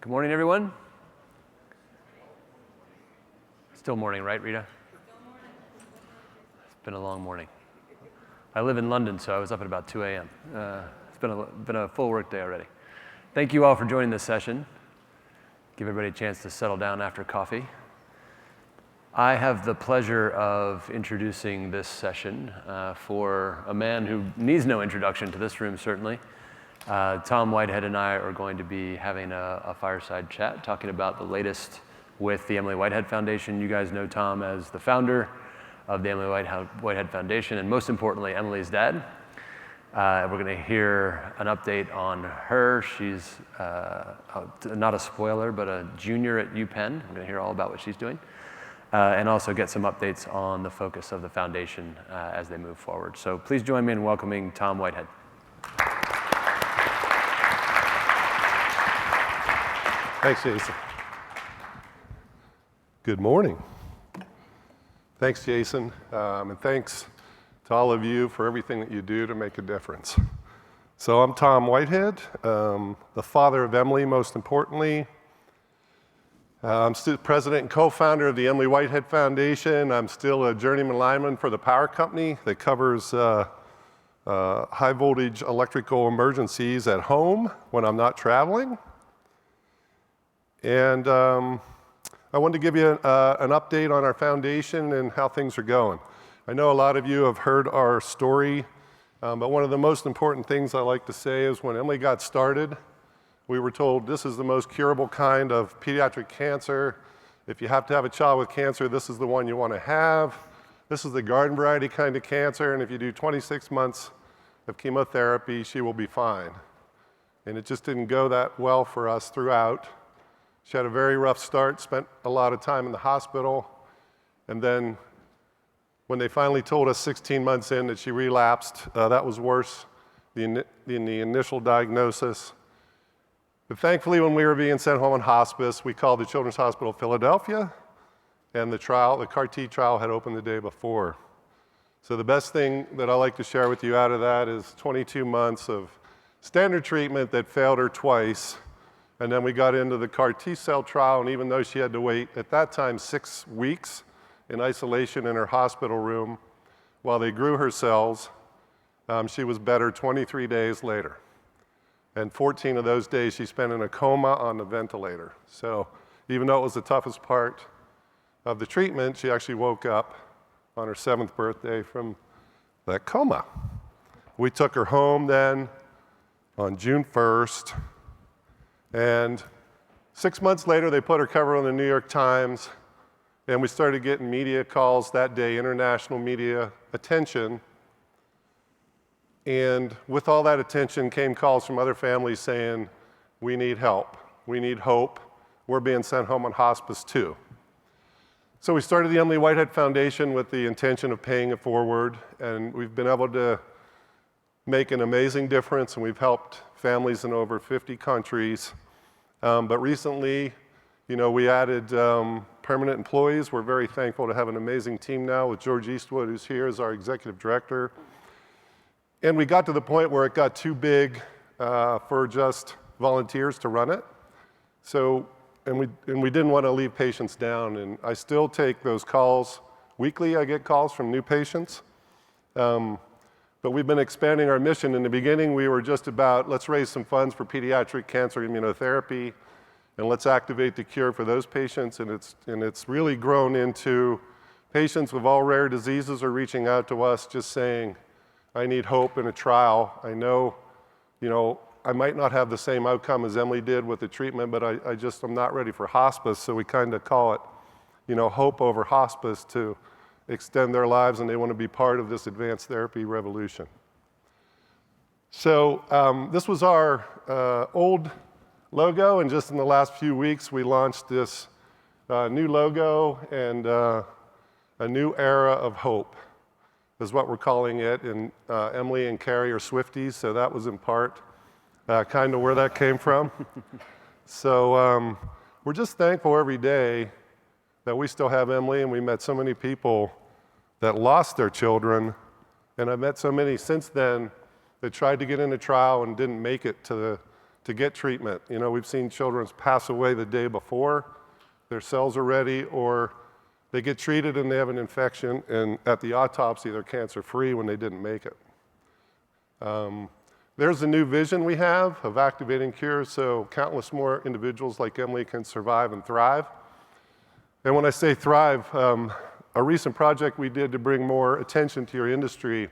Good morning, everyone. Still morning, right, Rita? It's been a long morning. I live in London, so I was up at about 2 a.m. It's been a full work day already. Thank you all for joining this session. Give everybody a chance to settle down after coffee. I have the pleasure of introducing this session for a man who needs no introduction to this room, certainly. Tom Whitehead and I are going to be having a fireside chat, talking about the latest with the Emily Whitehead Foundation. You guys know Tom as the founder of the Emily Whitehead Foundation, and most importantly, Emily's dad. We're going to hear an update on her. She's not a spoiler, but a junior at UPenn. We're going to hear all about what she's doing. And also get some updates on the focus of the foundation as they move forward. So please join me in welcoming Tom Whitehead. Thanks, Jason. Good morning. Thanks, Jason, and thanks to all of you for everything that you do to make a difference. So I'm Tom Whitehead, the father of Emily, most importantly. I'm still president and co-founder of the Emily Whitehead Foundation. I'm still a journeyman lineman for the power company that covers high voltage electrical emergencies at home when I'm not traveling. And I wanted to give you an update on our foundation and how things are going. I know a lot of you have heard our story, but one of the most important things I like to say is when Emily got started, we were told this is the most curable kind of pediatric cancer. If you have to have a child with cancer, this is the one you want to have. This is the garden variety kind of cancer, and if you do 26 months of chemotherapy, she will be fine. And it just didn't go that well for us throughout. She had a very rough start, spent a lot of time in the hospital, and then when they finally told us 16 months in that she relapsed, that was worse than the initial diagnosis. But thankfully, when we were being sent home on hospice, we called the Children's Hospital of Philadelphia, and the CAR-T trial had opened the day before. So the best thing that I like to share with you out of that is 22 months of standard treatment that failed her twice. And then we got into the CAR-T cell trial, and even though she had to wait, at that time, 6 weeks in isolation in her hospital room while they grew her cells, she was better 23 days later. And 14 of those days she spent in a coma on the ventilator. So even though it was the toughest part of the treatment, she actually woke up on her 7th birthday from that coma. We took her home then on June 1st. And 6 months later, they put her cover on the New York Times, and we started getting media calls that day, international media attention. And with all that attention came calls from other families saying, we need help, we need hope, we're being sent home on hospice too. So we started the Emily Whitehead Foundation with the intention of paying it forward, and we've been able to make an amazing difference, and we've helped families in over 50 countries. But recently, we added permanent employees. We're very thankful to have an amazing team now with George Eastwood, who's here as our executive director. And we got to the point where it got too big for just volunteers to run it. So, and we didn't want to leave patients down. And I still take those calls weekly. I get calls from new patients. But we've been expanding our mission. In the beginning, we were just about, let's raise some funds for pediatric cancer immunotherapy, and let's activate the cure for those patients. And it's really grown into patients with all rare diseases are reaching out to us just saying, I need hope in a trial. I know, I might not have the same outcome as Emily did with the treatment, but I'm not ready for hospice. So we kind of call it, hope over hospice to extend their lives, and they want to be part of this advanced therapy revolution. So this was our old logo, and just in the last few weeks, we launched this new logo and a new era of hope is what we're calling it. And Emily and Kari are Swifties, so that was in part kind of where that came from. So we're just thankful every day that we still have Emily, and we met so many people that lost their children, and I've met so many since then that tried to get in a trial and didn't make it to to get treatment. You know, we've seen children pass away the day before, their cells are ready, or they get treated and they have an infection, and at the autopsy, they're cancer-free when they didn't make it. There's a new vision we have of activating cures, so countless more individuals like Emily can survive and thrive. And when I say thrive, a recent project we did to bring more attention to your industry,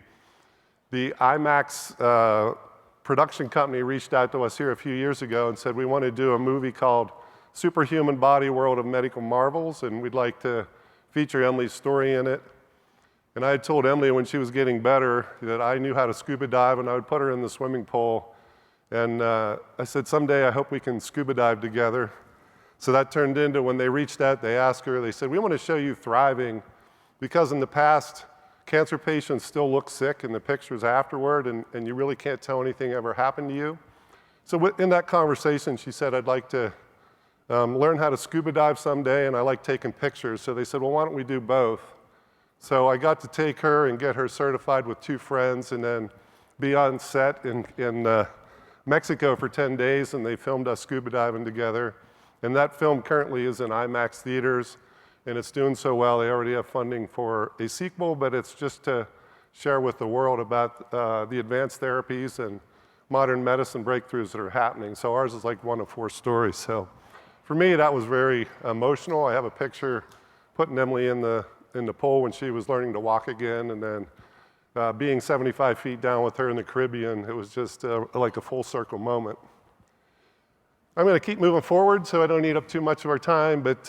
the IMAX production company reached out to us here a few years ago and said, we want to do a movie called Superhuman Body World of Medical Marvels, and we'd like to feature Emily's story in it. And I had told Emily when she was getting better that I knew how to scuba dive, and I would put her in the swimming pool. And I said, someday I hope we can scuba dive together. So that turned into, when they reached out, they asked her, they said, we want to show you thriving, because in the past, cancer patients still look sick in the pictures afterward, and you really can't tell anything ever happened to you. So in that conversation, she said, I'd like to learn how to scuba dive someday, and I like taking pictures. So they said, well, why don't we do both? So I got to take her and get her certified with 2 friends, and then be on set in Mexico for 10 days, and they filmed us scuba diving together. And that film currently is in IMAX theaters, and it's doing so well. They already have funding for a sequel, but it's just to share with the world about the advanced therapies and modern medicine breakthroughs that are happening. So ours is like one of 4 stories. So for me, that was very emotional. I have a picture putting Emily in the pool when she was learning to walk again, and then being 75 feet down with her in the Caribbean. It was just like a full circle moment. I'm going to keep moving forward so I don't eat up too much of our time, but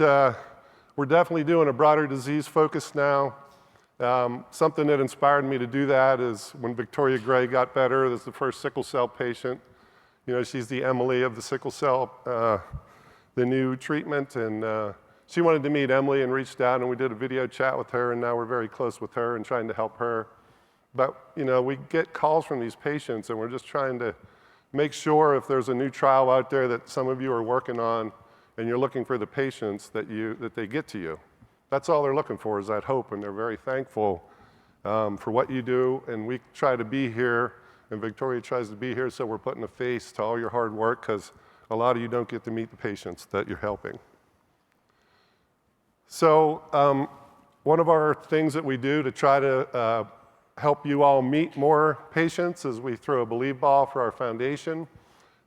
we're definitely doing a broader disease focus now. Something that inspired me to do that is when Victoria Gray got better. That's the first sickle cell patient. You know, she's the Emily of the sickle cell, the new treatment, and she wanted to meet Emily and reached out, and we did a video chat with her, and now we're very close with her and trying to help her. But, you know, we get calls from these patients, and we're just trying to make sure if there's a new trial out there that some of you are working on and you're looking for the patients that they get to you. That's all they're looking for, is that hope, and they're very thankful for what you do. And we try to be here, and Victoria tries to be here, so we're putting a face to all your hard work, because a lot of you don't get to meet the patients that you're helping. So one of our things that we do to try to help you all meet more patients is we throw a Believe Ball for our foundation.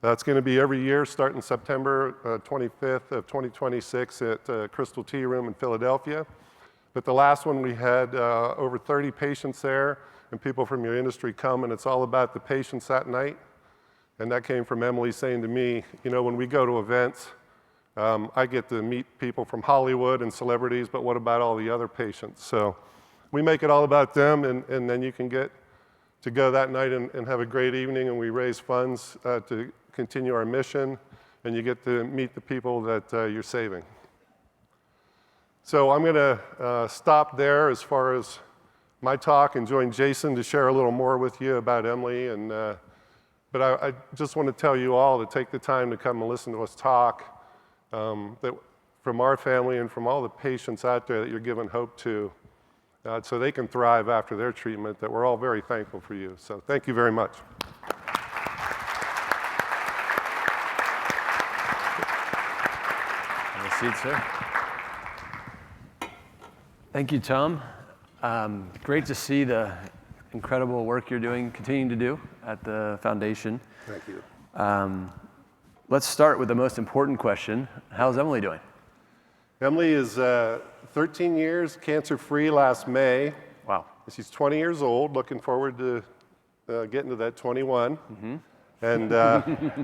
That's going to be every year starting September 25th of 2026 at Crystal Tea Room in Philadelphia. But the last one we had over 30 patients there, and people from your industry come, and it's all about the patients that night. And that came from Emily saying to me, you know, when we go to events, I get to meet people from Hollywood and celebrities, but what about all the other patients? So we make it all about them, and then you can get to go that night and have a great evening, and we raise funds to continue our mission, and you get to meet the people that you're saving. So I'm going to stop there as far as my talk and join Jason to share a little more with you about Emily. But I just want to tell you all to take the time to come and listen to us talk. That from our family and from all the patients out there that you're giving hope to, so they can thrive after their treatment, that we're all very thankful for you. So thank you very much. Have a seat, sir. Thank you, Tom. Great to see the incredible work you're doing, continuing to do at the foundation. Thank you. Let's start with the most important question. How's Emily doing? Emily is 13 years cancer-free last May. Wow. She's 20 years old, looking forward to getting to that 21. Mm-hmm.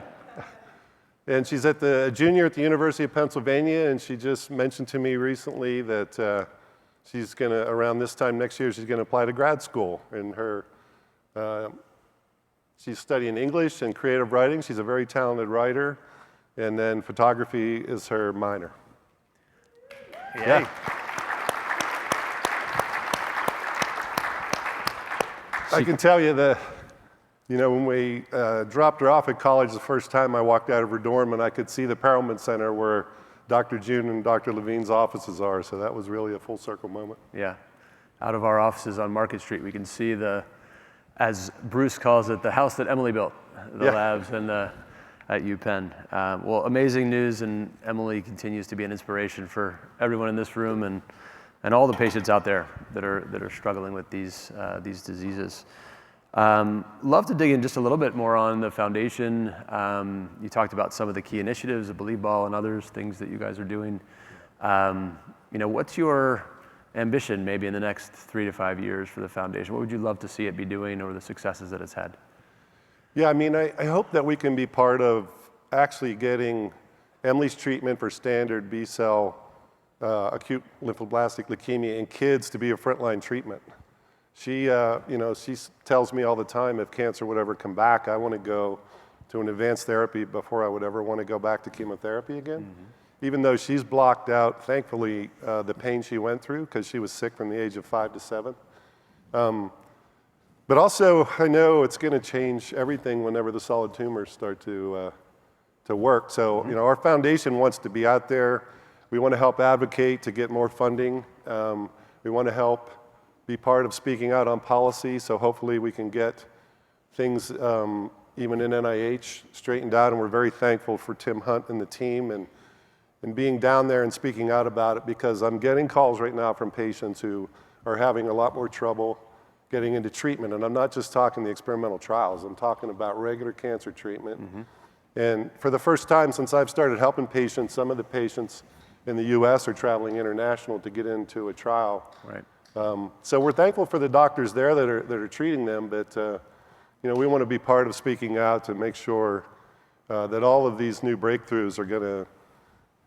And she's a junior at the University of Pennsylvania, and she just mentioned to me recently that she's going to, around this time next year, she's going to apply to grad school. And she's studying English and creative writing. She's a very talented writer. And then photography is her minor. Yay. Yeah. I can tell you that, you know, when we dropped her off at college the first time, I walked out of her dorm and I could see the Perelman Center where Dr. June and Dr. Levine's offices are. So that was really a full circle moment. Yeah. Out of our offices on Market Street, we can see as Bruce calls it, the house that Emily built, the labs. And at UPenn. Well, amazing news, and Emily continues to be an inspiration for everyone in this room and all the patients out there that are struggling with these diseases. Love to dig in just a little bit more on the foundation. You talked about some of the key initiatives, the Believe Ball and others, things that you guys are doing. What's your ambition maybe in the next 3 to 5 years for the foundation? What would you love to see it be doing, or the successes that it's had? Yeah, I mean, I hope that we can be part of actually getting Emily's treatment for standard B-cell acute lymphoblastic leukemia in kids to be a frontline treatment. She tells me all the time, if cancer would ever come back, I want to go to an advanced therapy before I would ever want to go back to chemotherapy again. Even though she's blocked out, thankfully, the pain she went through because she was sick from the age of 5 to 7. But also, I know it's going to change everything whenever the solid tumors start to work. So, our foundation wants to be out there. We want to help advocate to get more funding. We want to help be part of speaking out on policy. So hopefully we can get things, even in NIH, straightened out. And we're very thankful for Tim Hunt and the team and being down there and speaking out about it, because I'm getting calls right now from patients who are having a lot more trouble getting into treatment. And I'm not just talking the experimental trials, I'm talking about regular cancer treatment. And for the first time since I've started helping patients, some of the patients in the US are traveling international to get into a trial. Right. So we're thankful for the doctors there that are treating them, but we want to be part of speaking out to make sure that all of these new breakthroughs are going to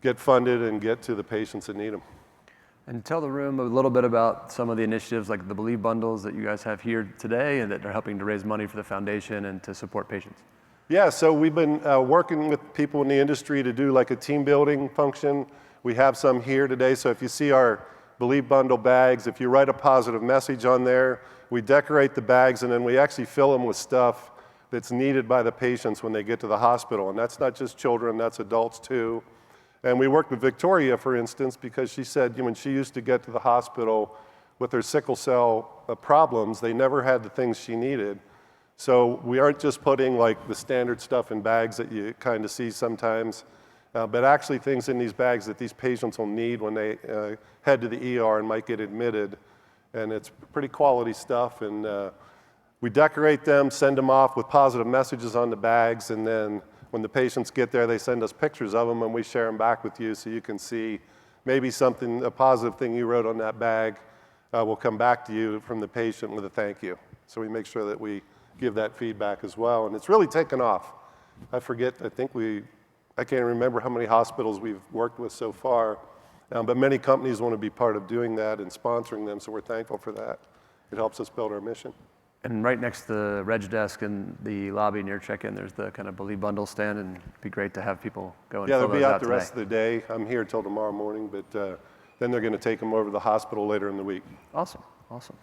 get funded and get to the patients that need them. And tell the room a little bit about some of the initiatives like the Believe bundles that you guys have here today and that are helping to raise money for the foundation and to support patients. Yeah, so we've been working with people in the industry to do like a team building function. We have some here today, so if you see our Believe bundle bags, if you write a positive message on there, we decorate the bags and then we actually fill them with stuff that's needed by the patients when they get to the hospital. And that's not just children, that's adults too. And we worked with Victoria, for instance, because she said when she used to get to the hospital with her sickle cell problems, they never had the things she needed. So we aren't just putting like the standard stuff in bags that you kind of see sometimes, but actually things in these bags that these patients will need when they head to the ER and might get admitted. And it's pretty quality stuff. And we decorate them, send them off with positive messages on the bags, and then when the patients get there, they send us pictures of them and we share them back with you so you can see maybe something, a positive thing you wrote on that bag will come back to you from the patient with a thank you. So we make sure that we give that feedback as well. And it's really taken off. I can't remember how many hospitals we've worked with so far, but many companies want to be part of doing that and sponsoring them, so we're thankful for that. It helps us build our mission. And right next to the reg desk in the lobby near check-in, there's the kind of Believe bundle stand, and it'd be great to have people go and fill those out today. Yeah, they'll be out the rest of the day. I'm here till tomorrow morning, but then they're going to take them over to the hospital later in the week. Awesome, awesome.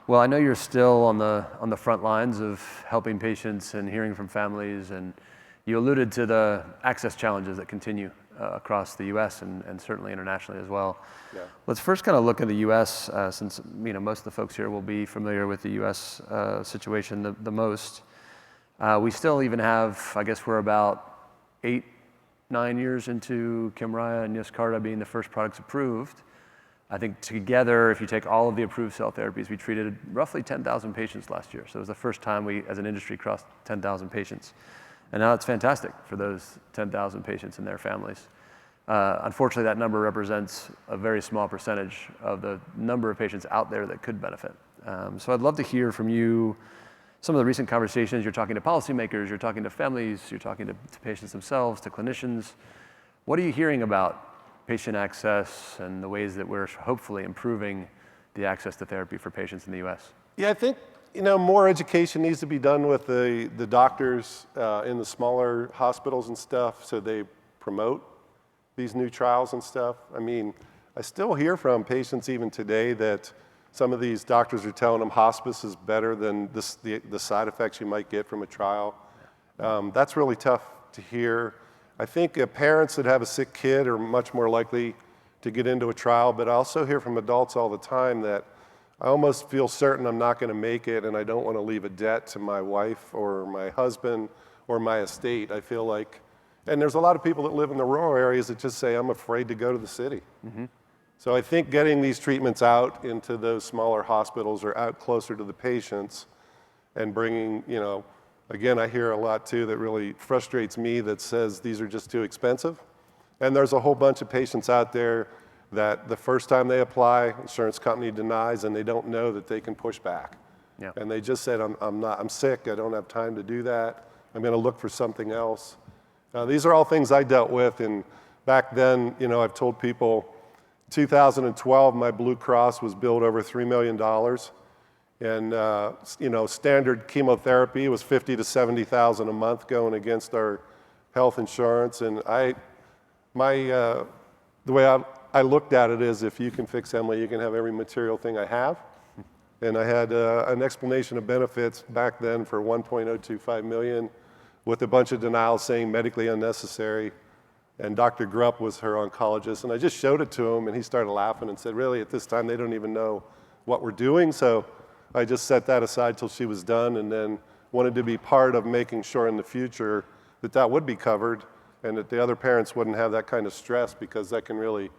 Well, I know you're still on the front lines of helping patients and hearing from families, and you alluded to the access challenges that continue across the U.S. and certainly internationally as well. Yeah. Let's first kind of look at the U.S. Since most of the folks here will be familiar with the U.S. Situation the most. We still even have, I guess we're about 8-9 years into Kymriah and Yescarta being the first products approved. I think together, if you take all of the approved cell therapies, we treated roughly 10,000 patients last year. So it was the first time we, as an industry, crossed 10,000 patients. And now it's fantastic for those 10,000 patients and their families. Unfortunately, that number represents a very small percentage of the number of patients out there that could benefit. So I'd love to hear from you some of the recent conversations. You're talking to policymakers, you're talking to families, you're talking to patients themselves, to clinicians. What are you hearing about patient access and the ways that we're hopefully improving the access to therapy for patients in the U.S.? Yeah, I think more education needs to be done with the doctors in the smaller hospitals and stuff, so they promote these new trials and stuff. I mean, I still hear from patients even today that some of these doctors are telling them hospice is better than the side effects you might get from a trial. That's really tough to hear. I think parents that have a sick kid are much more likely to get into a trial, but I also hear from adults all the time that I almost feel certain I'm not going to make it, and I don't want to leave a debt to my wife or my husband or my estate. I feel like, and there's a lot of people that live in the rural areas that just say, I'm afraid to go to the city. So I think getting these treatments out into those smaller hospitals or out closer to the patients and bringing, again, I hear a lot too that really frustrates me that says these are just too expensive. And there's a whole bunch of patients out there that the first time they apply, insurance company denies, and they don't know that they can push back. Yeah. And they just said, I'm sick, I don't have time to do that, I'm gonna look for something else. These are all things I dealt with, and back then, I've told people, 2012, my Blue Cross was billed over $3 million. And, standard chemotherapy was $50,000 to $70,000 a month going against our health insurance. And the way I looked at it is, if you can fix Emily, you can have every material thing I have. And I had an explanation of benefits back then for $1.025 million with a bunch of denials saying medically unnecessary. And Dr. Grupp was her oncologist, and I just showed it to him, and he started laughing and said, really, at this time, they don't even know what we're doing. So I just set that aside till she was done, and then wanted to be part of making sure in the future that that would be covered, and that the other parents wouldn't have that kind of stress, because that can really,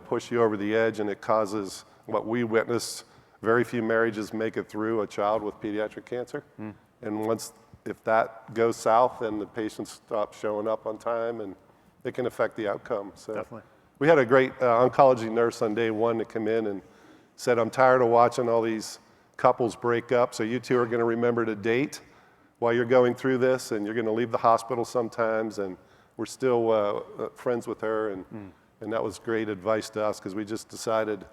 push you over the edge, and it causes what we witnessed. Very few marriages make it through a child with pediatric cancer. And if that goes south, then the patients stop showing up on time, and it can affect the outcome. So Definitely. We had a great oncology nurse on day one to come in and said, I'm tired of watching all these couples break up, so you two are going to remember to date while you're going through this, and you're going to leave the hospital sometimes. And we're still friends with her, and that was great advice to us, because we just decided,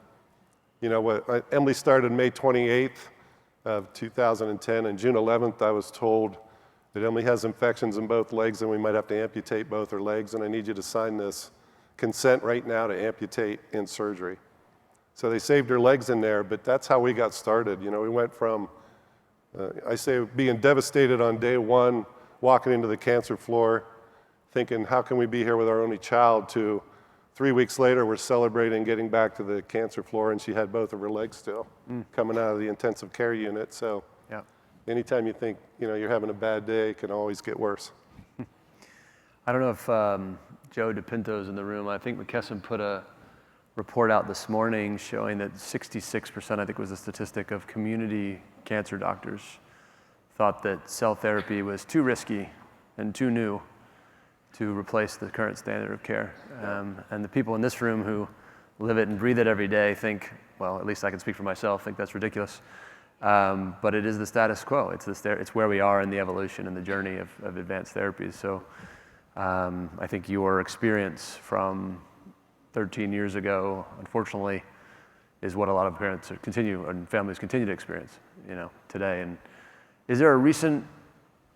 Emily started May 28th of 2010, and June 11th I was told that Emily has infections in both legs and we might have to amputate both her legs, and I need you to sign this consent right now to amputate in surgery. So they saved her legs in there, but that's how we got started. We went from, I say, being devastated on day one, walking into the cancer floor, thinking, how can we be here with our only child, to 3 weeks later, we're celebrating getting back to the cancer floor, and she had both of her legs still coming out of the intensive care unit. So Yeah. anytime you think you're having a bad day, it can always get worse. I don't know if Joe DePinto's in the room. I think McKesson put a report out this morning showing that 66%, I think was the statistic, of community cancer doctors thought that cell therapy was too risky and too new to replace the current standard of care. And the people in this room who live it and breathe it every day think, well, at least I can speak for myself, think that's ridiculous. But it is the status quo. It's where we are in the evolution and the journey of advanced therapies. So I think your experience from 13 years ago, unfortunately, is what a lot of parents and families continue to experience, today. And is there a recent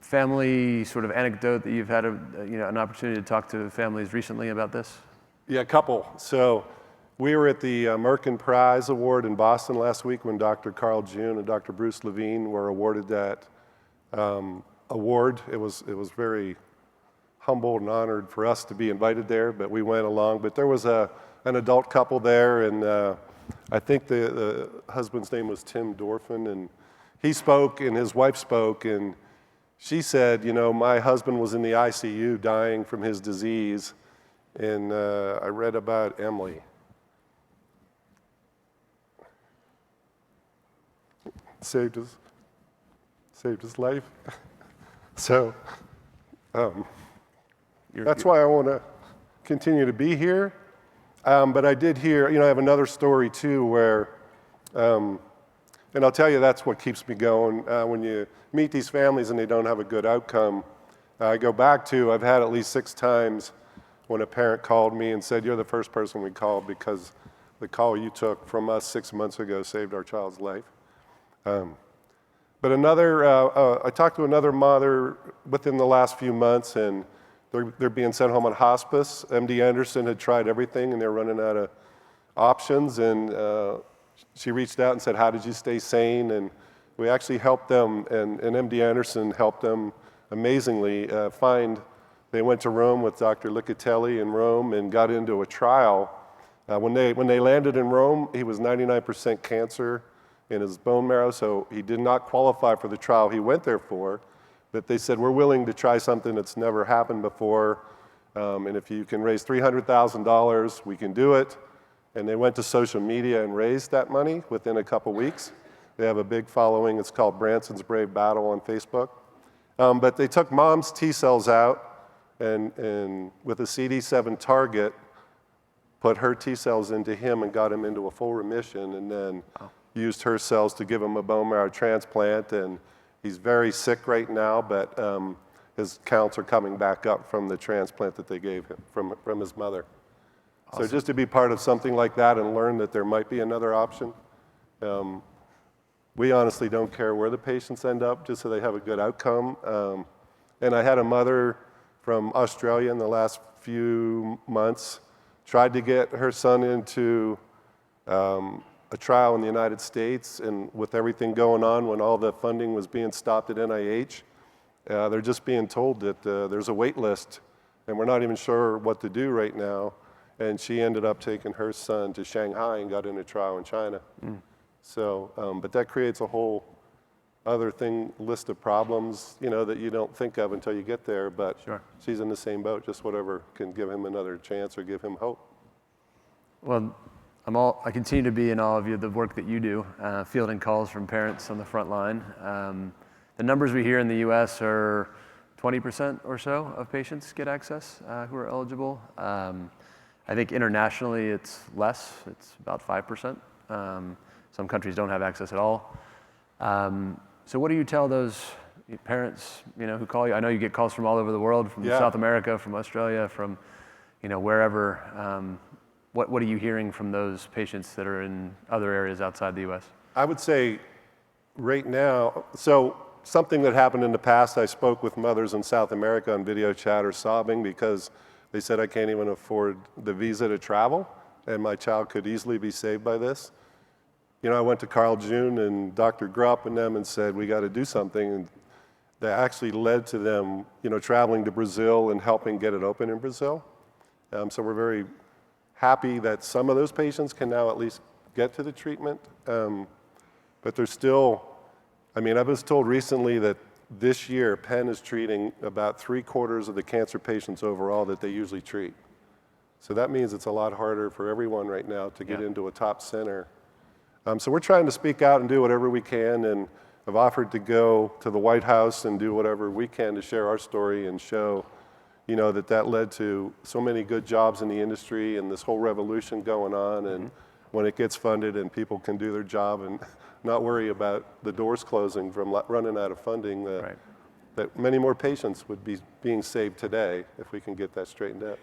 family sort of anecdote that you've had an opportunity to talk to families recently about this? Yeah, a couple. So we were at the Merkin Prize Award in Boston last week when Dr. Carl June and Dr. Bruce Levine were awarded that award. It was very humbled and honored for us to be invited there, but we went along. But there was an adult couple there, and I think the husband's name was Tim Dorfin, and he spoke and his wife spoke, and she said, my husband was in the ICU dying from his disease, and I read about Emily. Saved his life. So that's why I want to continue to be here. But I did hear, I have another story too where, and I'll tell you, that's what keeps me going. When you meet these families and they don't have a good outcome, I go back to, I've had at least 6 times when a parent called me and said, you're the first person we called because the call you took from us 6 months ago saved our child's life. But I talked to another mother within the last few months, and they're being sent home on hospice. MD Anderson had tried everything, and they're running out of options, and she reached out and said, how did you stay sane? And we actually helped them, and MD Anderson helped them amazingly they went to Rome with Dr. Licatelli in Rome and got into a trial. When they landed in Rome, he was 99% cancer in his bone marrow, so he did not qualify for the trial he went there for. that they said, we're willing to try something that's never happened before, and if you can raise $300,000, we can do it. And they went to social media and raised that money within a couple weeks. They have a big following. It's called Branson's Brave Battle on Facebook. But they took mom's T cells out and with a CD7 target, put her T cells into him and got him into a full remission, and then used her cells to give him a bone marrow transplant. And he's very sick right now, but his counts are coming back up from the transplant that they gave him from his mother. Awesome. So just to be part of something like that and learn that there might be another option. We honestly don't care where the patients end up, just so they have a good outcome. And I had a mother from Australia in the last few months, tried to get her son into a trial in the United States, and with everything going on, when all the funding was being stopped at NIH, they're just being told that there's a wait list, and we're not even sure what to do right now. And she ended up taking her son to Shanghai and got in a trial in China. So, but that creates a whole other list of problems, that you don't think of until you get there. But sure, she's in the same boat, just whatever can give him another chance or give him hope. Well, I continue to be in awe of the work that you do, fielding calls from parents on the front line. The numbers we hear in the U.S. are 20% or so of patients get access who are eligible. I think internationally it's less, it's about 5%. Some countries don't have access at all. So what do you tell those parents, who call you? I know you get calls from all over the world, from South America, from Australia, from, wherever. What are you hearing from those patients that are in other areas outside the U.S.? I would say right now, so something that happened in the past, I spoke with mothers in South America on video chat or sobbing because they said, I can't even afford the visa to travel, and my child could easily be saved by this. I went to Carl June and Dr. Grupp and them and said, we got to do something. And that actually led to them, traveling to Brazil and helping get it open in Brazil. So we're very happy that some of those patients can now at least get to the treatment. But there's still, I was told recently that this year, Penn is treating about 3/4 of the cancer patients overall that they usually treat. So that means it's a lot harder for everyone right now to get into a top center. So we're trying to speak out and do whatever we can, and have offered to go to the White House and do whatever we can to share our story and show, that led to so many good jobs in the industry and this whole revolution going on. And when it gets funded and people can do their job and not worry about the doors closing from running out of funding, that many more patients would be being saved today if we can get that straightened out.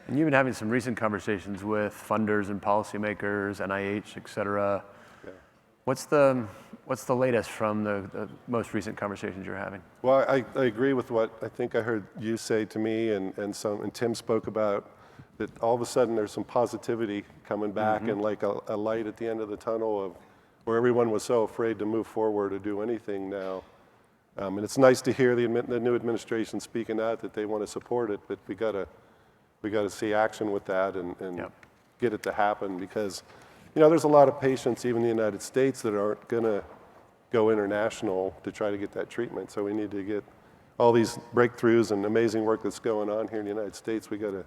And you've been having some recent conversations with funders and policymakers, NIH, et cetera. Yeah. What's the latest from the most recent conversations you're having? Well, I agree with what I think I heard you say to me, and Tim spoke about, that all of a sudden there's some positivity coming back and like a light at the end of the tunnel of where everyone was so afraid to move forward or do anything now. And it's nice to hear the new administration speaking out that they want to support it, but we got to see action with that and get it to happen, because there's a lot of patients, even in the United States, that aren't going to go international to try to get that treatment. So we need to get all these breakthroughs and amazing work that's going on here in the United States. We got to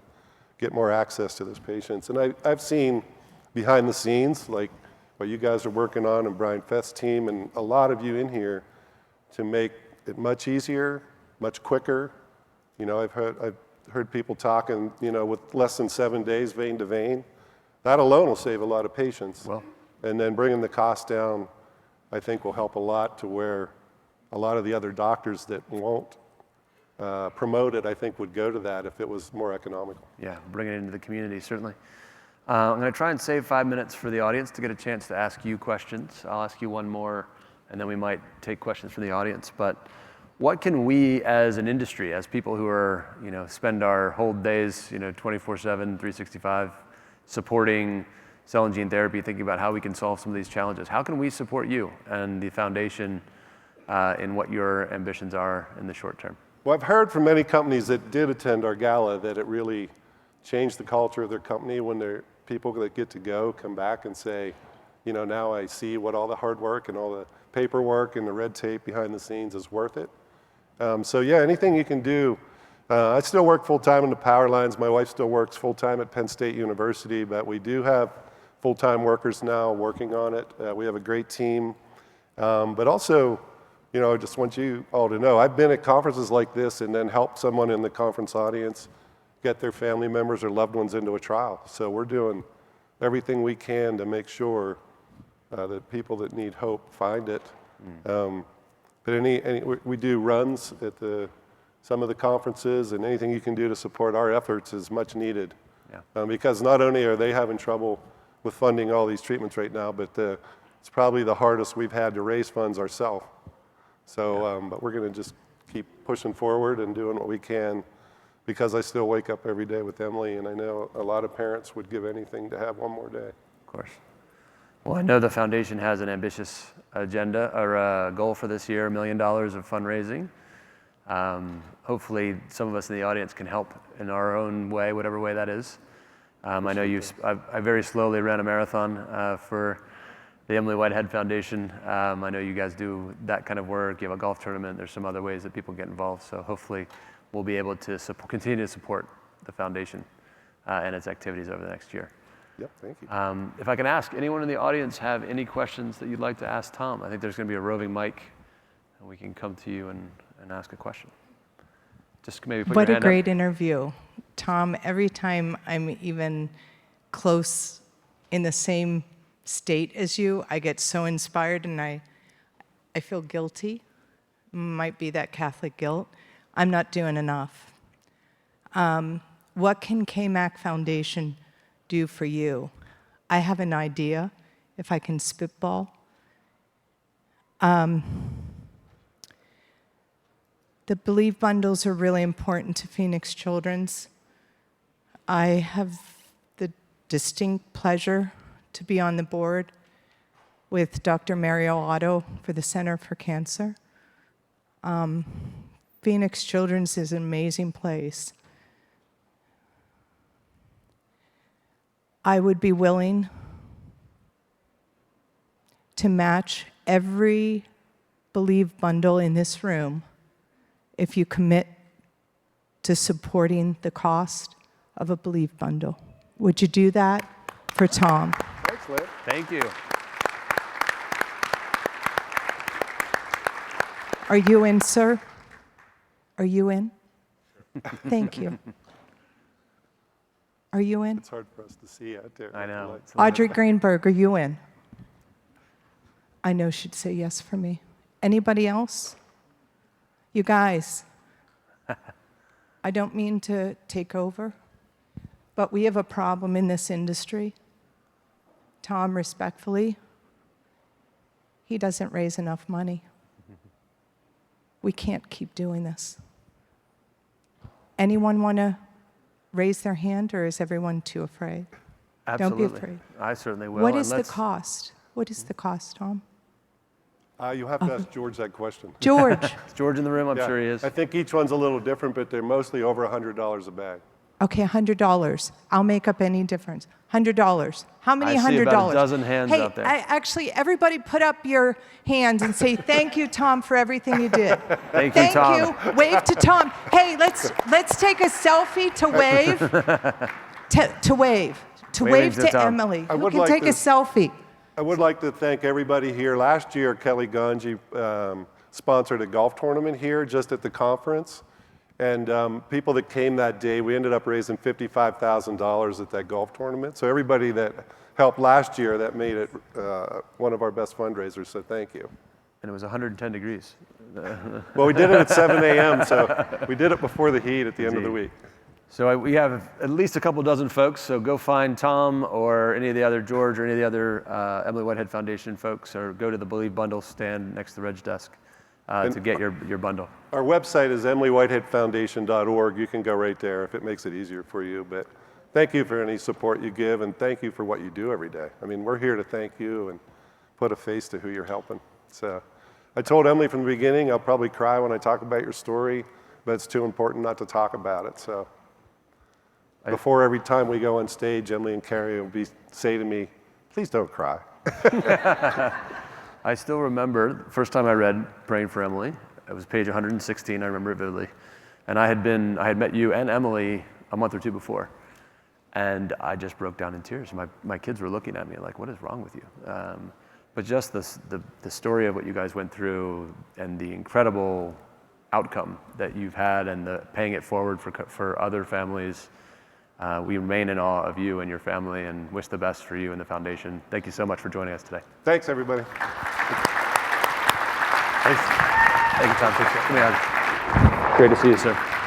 get more access to those patients. And I've seen behind the scenes, like what you guys are working on, and Brian Fest's team, and a lot of you in here, to make it much easier, much quicker. I've heard people talking, with less than 7 days, vein to vein. That alone will save a lot of patients. Well, and then bringing the cost down, I think, will help a lot, to where a lot of the other doctors that won't promote it, I think, would go to that if it was more economical. Yeah, bring it into the community, certainly. I'm going to try and save 5 minutes for the audience to get a chance to ask you questions. I'll ask you one more, and then we might take questions from the audience. But what can we as an industry, as people who are, spend our whole days, 24/7, 365, supporting cell and gene therapy, thinking about how we can solve some of these challenges, how can we support you and the foundation in what your ambitions are in the short term? Well, I've heard from many companies that did attend our gala that it really changed the culture of their company when their people that get to go come back and say, now I see what all the hard work and all the paperwork and the red tape behind the scenes is worth it. So yeah, anything you can do. I still work full-time in the power lines. My wife still works full-time at Penn State University, but we do have full-time workers now working on it. We have a great team. But also, I just want you all to know, I've been at conferences like this and then helped someone in the conference audience get their family members or loved ones into a trial. So we're doing everything we can to make sure that people that need hope find it. But we do runs at some of the conferences, and anything you can do to support our efforts is much needed. Yeah. Because not only are they having trouble with funding all these treatments right now, but it's probably the hardest we've had to raise funds ourselves. So, but we're going to just keep pushing forward and doing what we can, because I still wake up every day with Emily, and I know a lot of parents would give anything to have one more day. Of course. Well, I know the foundation has an ambitious agenda or a goal for this year, $1 million of fundraising. Hopefully some of us in the audience can help in our own way, whatever way that is. I know I very slowly ran a marathon for the Emily Whitehead Foundation. I know you guys do that kind of work. You have a golf tournament. There's some other ways that people get involved. So hopefully we'll be able to continue to support the foundation and its activities over the next year. Yep, thank you. If I can ask, anyone in the audience have any questions that you'd like to ask Tom? I think there's going to be a roving mic, and we can come to you and ask a question. Just maybe put your hand up. What a great interview. Tom, every time I'm even close in the same state as you, I get so inspired, and I feel guilty. Might be that Catholic guilt. I'm not doing enough. What can KMAC Foundation do for you? I have an idea, if I can spitball. The Believe bundles are really important to Phoenix Children's. I have the distinct pleasure to be on the board with Dr. Mario Otto for the Center for Cancer. Phoenix Children's is an amazing place. I would be willing to match every Believe bundle in this room if you commit to supporting the cost of a Believe bundle. Would you do that for Tom? Thanks, Lynn. Thank you. Are you in, sir? Are you in? Thank you. Are you in? It's hard for us to see out there. I know. Audrey Greenberg, are you in? I know she'd say yes for me. Anybody else? You guys, I don't mean to take over, but we have a problem in this industry. Tom, respectfully, he doesn't raise enough money. We can't keep doing this. Anyone want to raise their hand, or is everyone too afraid? Absolutely. Don't be afraid. I certainly will. What is the cost? What is the cost, Tom? You have to ask George that question. George. Is George in the room? I'm Yeah, sure he is. I think each one's a little different, but they're mostly over $100 a bag. Okay, $100. I'll make up any difference. $100. How many $100? I see about a dozen hands hey, out there. Actually, everybody put up your hands and say, thank you, Tom, for everything you did. Thank you, Tom. Thank you. Wave to Tom. Hey, let's take a selfie to wave. to wave. To Waving wave to to Tom. Emily. I Who would can like take to- a selfie? I would like to thank everybody here. Last year, Kelly Ganji sponsored a golf tournament here just at the conference. And people that came that day, we ended up raising $55,000 at that golf tournament. So everybody that helped last year, that made it one of our best fundraisers, so thank you. And it was 110 degrees. Well, we did it at 7 a.m., so we did it before the heat at the end of the week. So we have at least a couple dozen folks, so go find Tom or any of the other, George or any of the other Emily Whitehead Foundation folks, or go to the Believe bundle stand next to the Reg desk to get your bundle. Our website is emilywhiteheadfoundation.org. You can go right there if it makes it easier for you. But thank you for any support you give, and thank you for what you do every day. I mean, we're here to thank you and put a face to who you're helping. So I told Emily from the beginning, I'll probably cry when I talk about your story, but it's too important not to talk about it. So before every time we go on stage, Emily and Kari will say to me, please don't cry. I still remember the first time I read Praying for Emily. It was page 116, I remember it vividly. And I had met you and Emily a month or two before. And I just broke down in tears. My kids were looking at me like, what is wrong with you? But just the story of what you guys went through and the incredible outcome that you've had and the paying it forward for other families, we remain in awe of you and your family and wish the best for you and the foundation. Thank you so much for joining us today. Thanks, everybody. Thanks. Thank you, Tom. Thanks. Great to see you, sir.